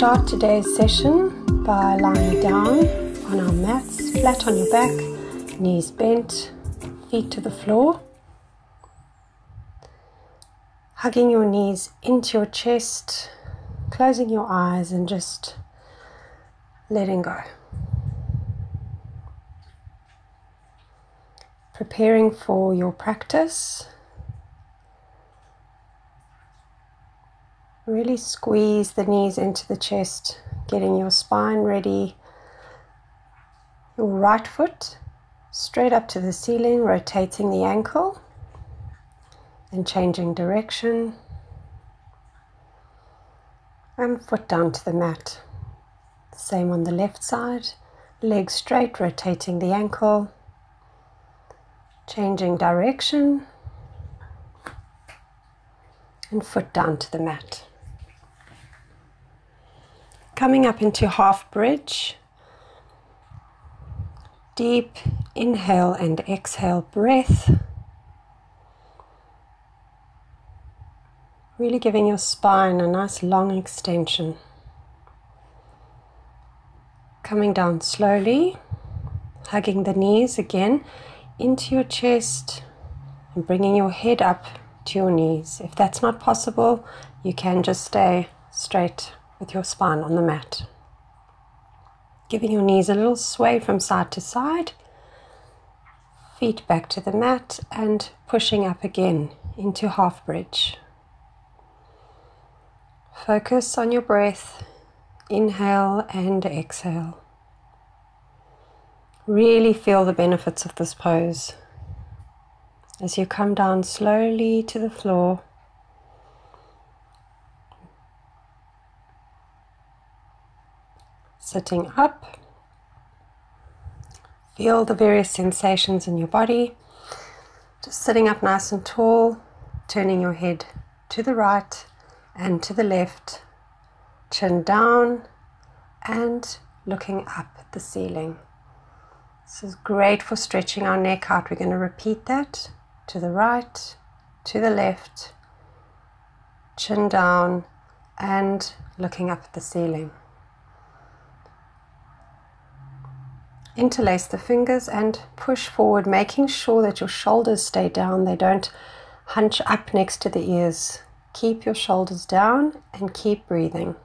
start today's session by lying down on our mats, flat on your back, knees bent, feet to the floor. Hugging your knees into your chest, closing your eyes and just letting go. Preparing for your practice. Really squeeze the knees into the chest, getting your spine ready. Your right foot straight up to the ceiling, rotating the ankle and changing direction. And foot down to the mat. Same on the left side, legs straight, rotating the ankle, changing direction, and foot down to the mat. Coming up into half bridge. Deep inhale and exhale breath. Really giving your spine a nice long extension. Coming down slowly, hugging the knees again into your chest and bringing your head up to your knees. If that's not possible, you can just stay straight with your spine on the mat. Giving your knees a little sway from side to side, feet back to the mat and pushing up again into half bridge. Focus on your breath, inhale and exhale. Really feel the benefits of this pose as you come down slowly to the floor. Sitting up, feel the various sensations in your body. Just sitting up nice and tall, turning your head to the right and to the left, chin down and looking up at the ceiling. This is great for stretching our neck out. We're going to repeat that to the right, to the left, chin down and looking up at the ceiling. Interlace the fingers and push forward, making sure that your shoulders stay down. They don't hunch up next to the ears. Keep your shoulders down and keep breathing.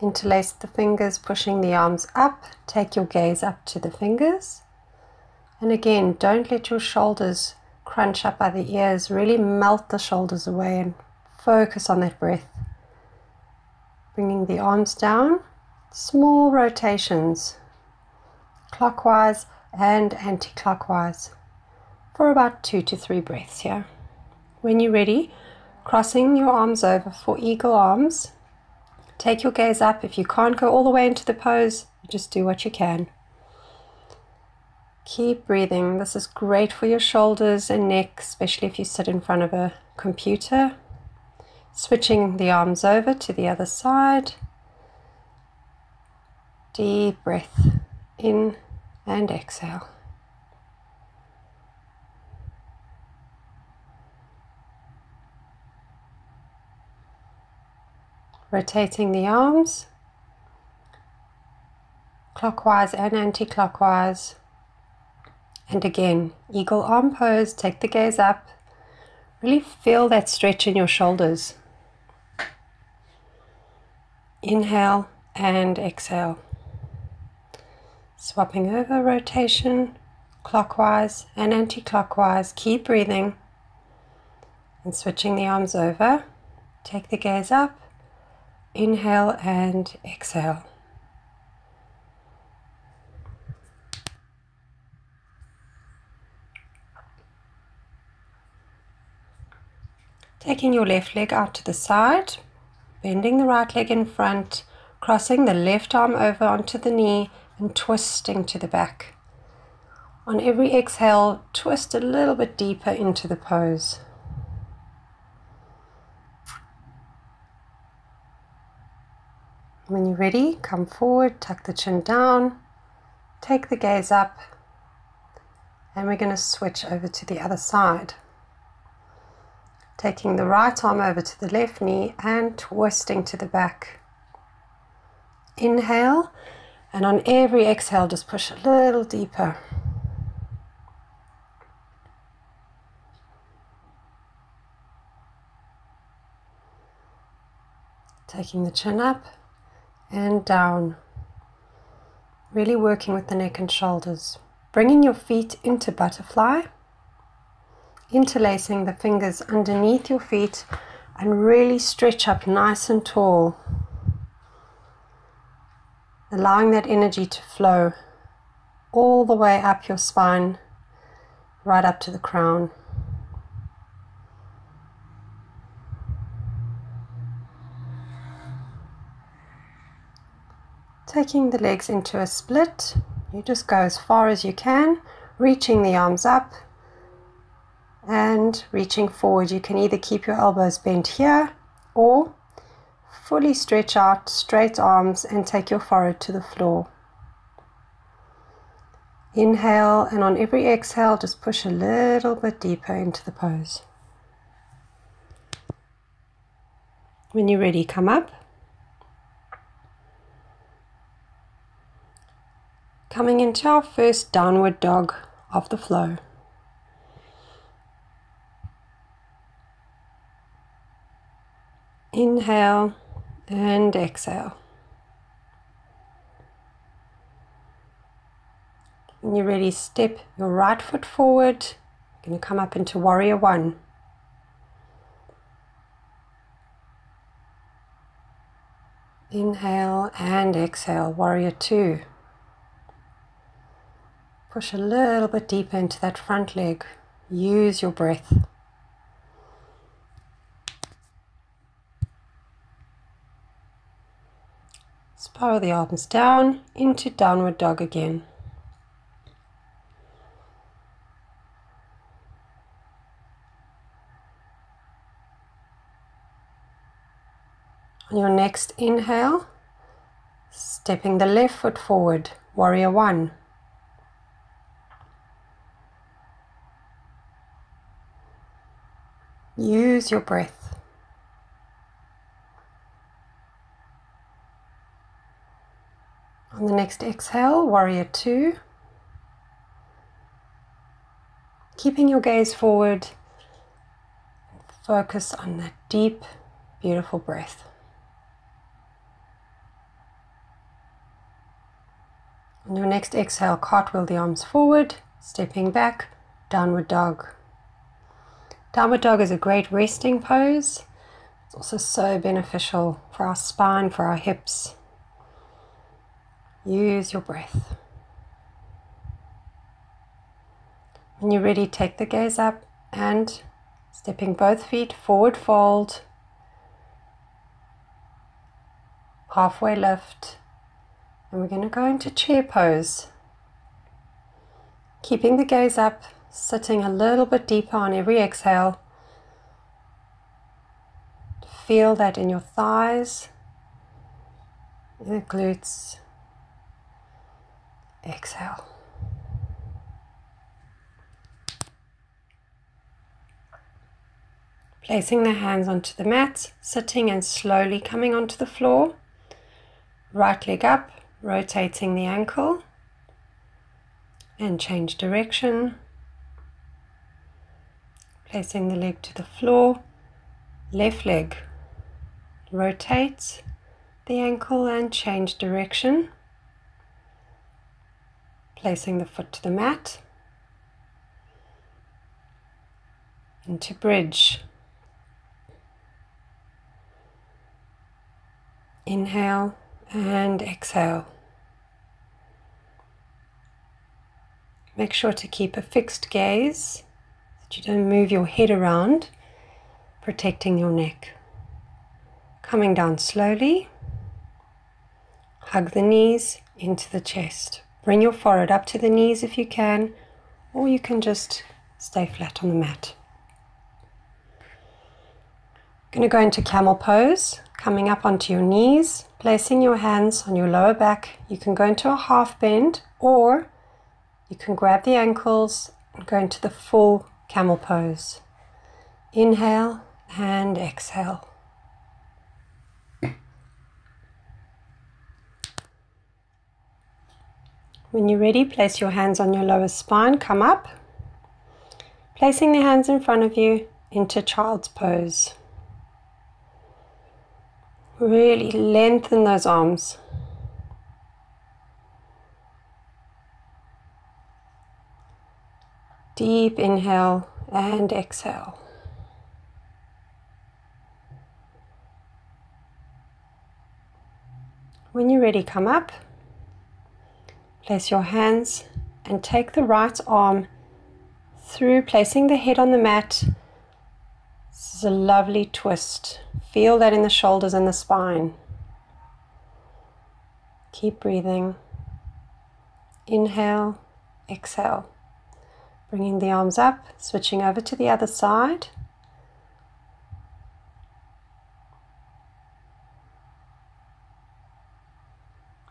Interlace the fingers, pushing the arms up. Take your gaze up to the fingers. And again, don't let your shoulders crunch up by the ears. Really melt the shoulders away and focus on that breath. Bringing the arms down. Small rotations, clockwise and anti-clockwise, for about 2 to 3 breaths here. When you're ready, crossing your arms over for eagle arms. Take your gaze up. If you can't go all the way into the pose, just do what you can. Keep breathing. This is great for your shoulders and neck, especially if you sit in front of a computer. Switching the arms over to the other side. Deep breath in and exhale. Rotating the arms, clockwise and anti-clockwise. And again, eagle arm pose, take the gaze up. Really feel that stretch in your shoulders. Inhale and exhale. Swapping over, rotation, clockwise and anti-clockwise. Keep breathing. And switching the arms over. Take the gaze up. Inhale and exhale. Taking your left leg out to the side. Bending the right leg in front. Crossing the left arm over onto the knee. And twisting to the back. On every exhale, twist a little bit deeper into the pose. When you're ready, come forward, tuck the chin down, take the gaze up, and we're going to switch over to the other side. Taking the right arm over to the left knee and twisting to the back. Inhale, and on every exhale just push a little deeper. Taking the chin up and down. Really working with the neck and shoulders. Bringing your feet into butterfly. Interlacing the fingers underneath your feet and really stretch up nice and tall. Allowing that energy to flow all the way up your spine, right up to the crown. Taking the legs into a split, you just go as far as you can, reaching the arms up and reaching forward. You can either keep your elbows bent here or fully stretch out, straight arms, and take your forehead to the floor. Inhale, and on every exhale, just push a little bit deeper into the pose. When you're ready, come up. Coming into our first downward dog of the flow. Inhale and exhale. When you're ready, step your right foot forward. You're going to come up into warrior one. Inhale and exhale, warrior two. Push a little bit deeper into that front leg. Use your breath. Spiral the arms down into downward dog again. On your next inhale, stepping the left foot forward, warrior one. Use your breath. On the next exhale, warrior two. Keeping your gaze forward, focus on that deep, beautiful breath. On your next exhale, cartwheel the arms forward, stepping back, downward dog. Downward dog is a great resting pose. It's also so beneficial for our spine, for our hips. Use your breath. When you're ready, take the gaze up and stepping both feet forward fold, halfway lift, and we're going to go into chair pose. Keeping the gaze up, sitting a little bit deeper on every exhale. Feel that in your thighs, in the glutes. Exhale. Placing the hands onto the mat, sitting and slowly coming onto the floor. Right leg up, rotating the ankle. And change direction. Placing the leg to the floor. Left leg. Rotate the ankle and change direction. Placing the foot to the mat. Into bridge. Inhale and exhale. Make sure to keep a fixed gaze so that you don't move your head around, protecting your neck. Coming down slowly. Hug the knees into the chest. Bring your forehead up to the knees if you can, or you can just stay flat on the mat. Going to go into camel pose, coming up onto your knees, placing your hands on your lower back. You can go into a half bend, or you can grab the ankles and go into the full camel pose. Inhale and exhale. When you're ready, place your hands on your lower spine, come up, placing the hands in front of you into child's pose. Really lengthen those arms. Deep inhale and exhale. When you're ready, come up, place your hands and take the right arm through, placing the head on the mat. This is a lovely twist. Feel that in the shoulders and the spine. Keep breathing. Inhale, exhale. Bringing the arms up, switching over to the other side.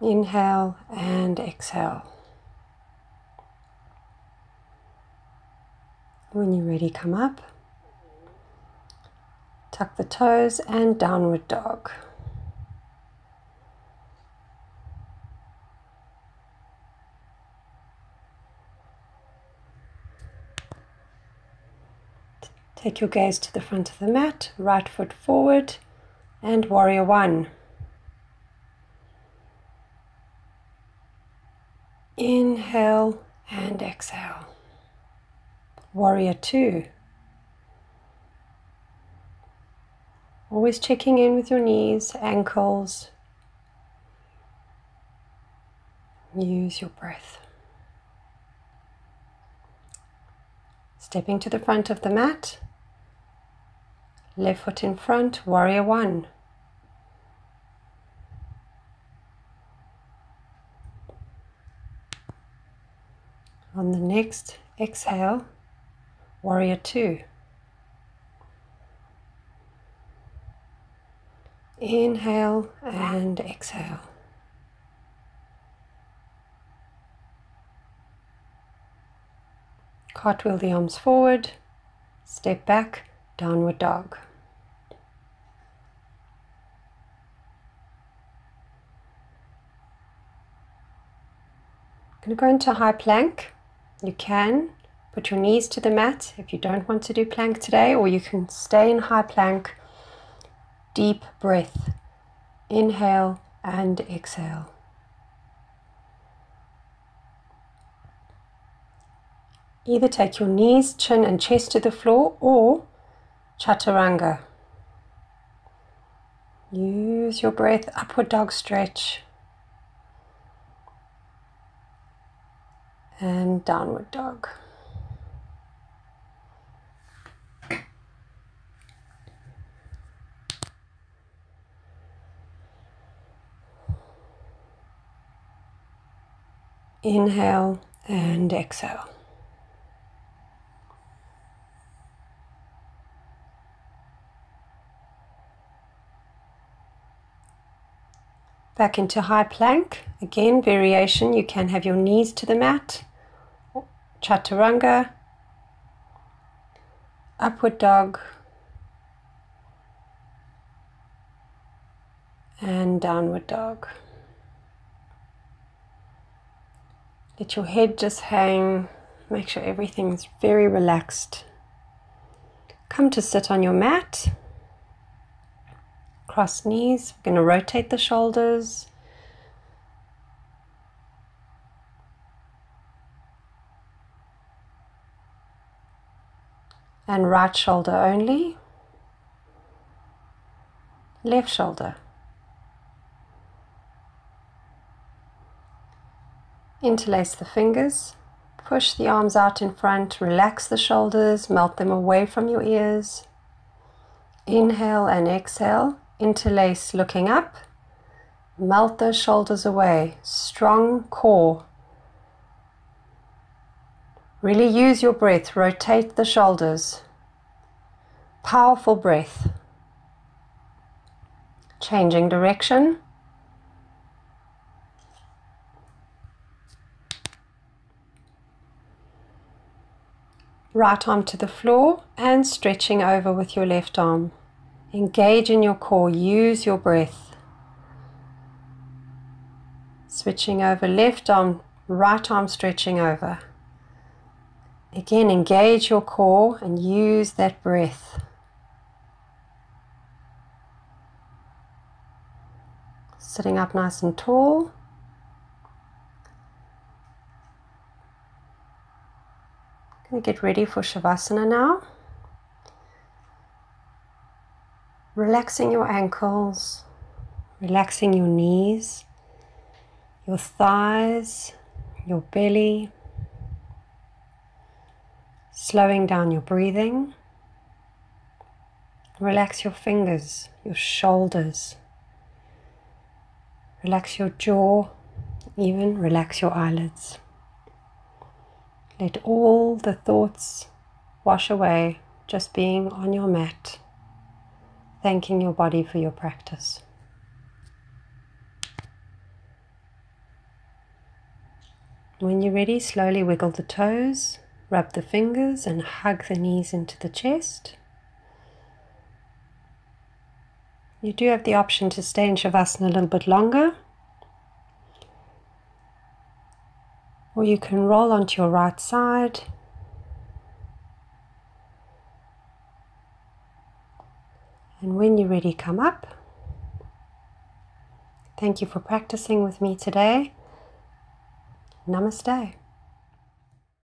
Inhale and exhale. When you're ready, come up. Tuck the toes and downward dog. Take your gaze to the front of the mat, right foot forward, and warrior one. Inhale and exhale. Warrior two. Always checking in with your knees, ankles. Use your breath. Stepping to the front of the mat. Left foot in front, warrior one. On the next exhale, warrior two. Inhale and exhale. Cartwheel the arms forward, step back, downward dog. I'm going to go into high plank. You can put your knees to the mat if you don't want to do plank today, or you can stay in high plank. Deep breath. Inhale and exhale. Either take your knees, chin and chest to the floor, or chaturanga. Use your breath, upward dog stretch. And downward dog. Inhale and exhale. Back into high plank. Again, variation. You can have your knees to the mat. Chaturanga. Upward dog. And downward dog. Let your head just hang. Make sure everything's very relaxed. Come to sit on your mat. Cross knees. We're going to rotate the shoulders. And right shoulder only. Left shoulder. Interlace the fingers. Push the arms out in front. Relax the shoulders. Melt them away from your ears. Inhale and exhale. Interlace looking up. Melt those shoulders away. Strong core. Really use your breath. Rotate the shoulders. Powerful breath. Changing direction. right arm to the floor and stretching over with your left arm. Engage in your core, use your breath. Switching over, left arm, right arm stretching over. Again, engage your core and use that breath. Sitting up nice and tall. Going to get ready for Shavasana now. Relaxing your ankles, relaxing your knees, your thighs, your belly. Slowing down your breathing. Relax your fingers, your shoulders. Relax your jaw, even relax your eyelids. Let all the thoughts wash away, just being on your mat, thanking your body for your practice. When you're ready, slowly wiggle the toes, rub the fingers and hug the knees into the chest. You do have the option to stay in Shavasana a little bit longer, or you can roll onto your right side and when you're ready, come up. Thank you for practicing with me today. Namaste.